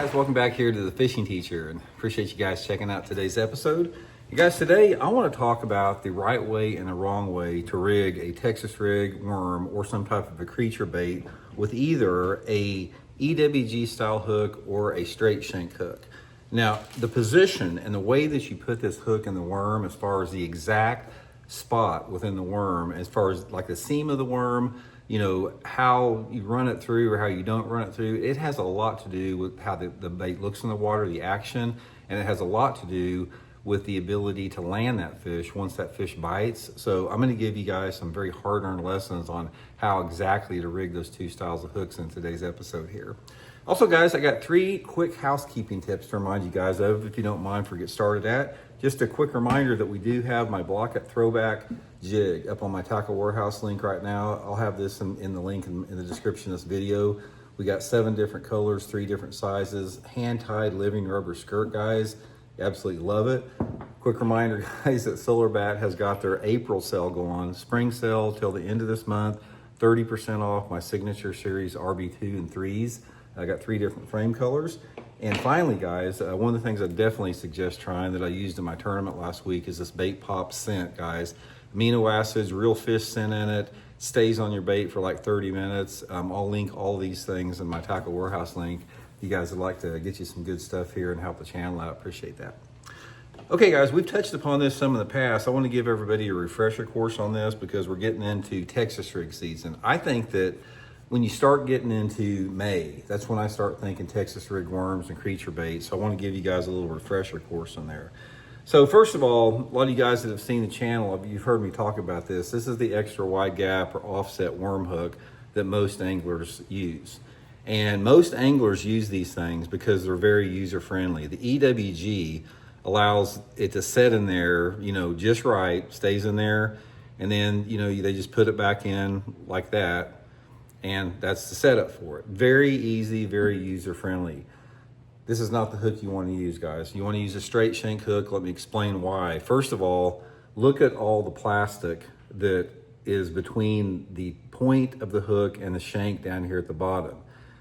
guys, welcome back here to the Fishing Teacher, and appreciate you guys checking out today's episode. You guys, today I want to talk about the right way and the wrong way to rig a Texas rig, worm, or some type of a creature bait with either a EWG style hook or a straight shank hook. Now, the position and the way that you put this hook in the worm, as far as the exact spot within the worm, as far as like the seam of the worm, you know, how you run it through or how you don't run it through, it has a lot to do with how the bait looks in the water, the action, and it has a lot to do with the ability to land that fish once that fish bites. So I'm gonna give you guys some very hard-earned lessons on how exactly to rig those two styles of hooks in today's episode here. Also guys, I got 3 quick housekeeping tips to remind you guys of, if you don't mind, for get started at. Just a quick reminder that we do have my Blaukat Throwback jig up on my Tackle Warehouse link right now. I'll have this in the link in the description of this video. We got 7 different colors, 3 different sizes, hand-tied living rubber skirt, guys. You absolutely love it. Quick reminder, guys, that Solar Bat has got their April sale going, spring sale till the end of this month, 30% off my signature series RB2 and 3s. I got 3 different frame colors. And finally, guys, one of the things I definitely suggest trying that I used in my tournament last week is this bait pop scent, guys. Amino acids, real fish scent in it, stays on your bait for like 30 minutes. I'll link all these things in my Tackle Warehouse link. If you guys would like to get you some good stuff here and help the channel out, appreciate that. Okay, guys, we've touched upon this some in the past. I want to give everybody a refresher course on this because we're getting into Texas rig season. I think that when you start getting into May, that's when I start thinking Texas rig worms and creature bait. So I want to give you guys a little refresher course on there. So first of all, a lot of you guys that have seen the channel, you've heard me talk about this. This is the extra wide gap or offset worm hook that most anglers use. And most anglers use these things because they're very user-friendly. The EWG allows it to set in there, you know, just right, stays in there, and then, you know, they just put it back in like that. And that's the setup for it. Very easy, very user-friendly. This is not the hook you want to use, guys. You want to use a straight shank hook. Let me explain why. First of all, look at all the plastic that is between the point of the hook and the shank down here at the bottom.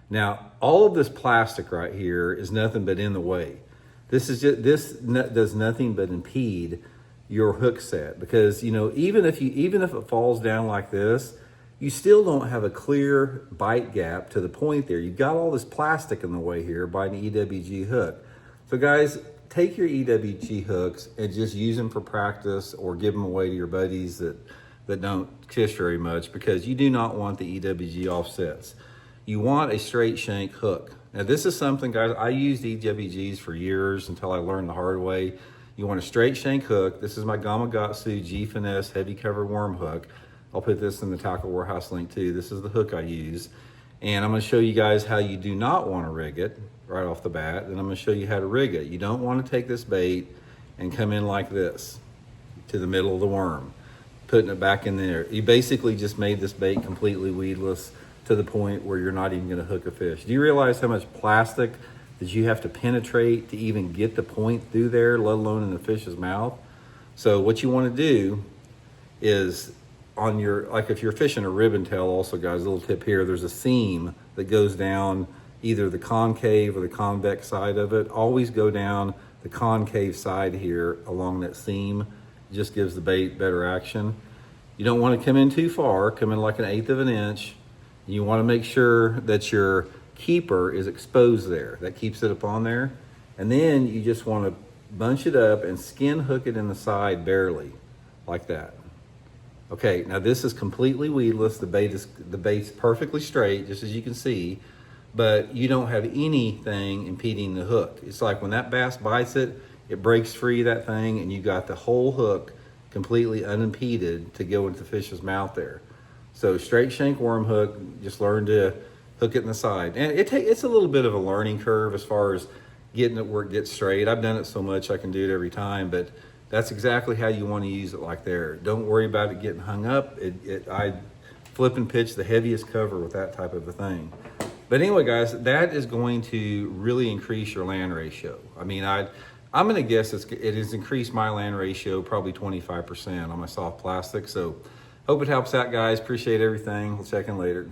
Now, all of this plastic right here is nothing but in the way. This does nothing but impede your hook set, because, you know, even if it falls down like this, you still don't have a clear bite gap to the point there. You've got all this plastic in the way here by an EWG hook. So guys, take your EWG hooks and just use them for practice or give them away to your buddies that don't fish very much, because you do not want the EWG offsets. You want a straight shank hook. Now this is something, guys, I used EWGs for years until I learned the hard way. You want a straight shank hook. This is my Gamakatsu G Finesse heavy cover worm hook. I'll put this in the Tackle Warehouse link too. This is the hook I use. And I'm gonna show you guys how you do not wanna rig it right off the bat. And I'm gonna show you how to rig it. You don't wanna take this bait and come in like this to the middle of the worm, putting it back in there. You basically just made this bait completely weedless to the point where you're not even gonna hook a fish. Do you realize how much plastic that you have to penetrate to even get the point through there, let alone in the fish's mouth? So what you wanna do is, on your, like if you're fishing a ribbon tail, also guys, a little tip here, there's a seam that goes down either the concave or the convex side of it. Always go down the concave side here along that seam. It just gives the bait better action. You don't want to come in too far, come in like 1/8 of an inch. You want to make sure that your keeper is exposed there. That keeps it up on there. And then you just want to bunch it up and skin hook it in the side barely, like that. Okay, now this is completely weedless. The bait's perfectly straight, just as you can see, but you don't have anything impeding the hook. It's like when that bass bites it, it breaks free that thing, and you got the whole hook completely unimpeded to go into the fish's mouth there. So straight shank worm hook, just learn to hook it in the side. And it's a little bit of a learning curve as far as getting it where it gets straight. I've done it so much I can do it every time, but that's exactly how you want to use it, like there. Don't worry about it getting hung up. I flip and pitch the heaviest cover with that type of a thing. But anyway, guys, that is going to really increase your land ratio. I mean, I'm going to guess it has increased my land ratio probably 25% on my soft plastic. So hope it helps out, guys. Appreciate everything. We'll check in later.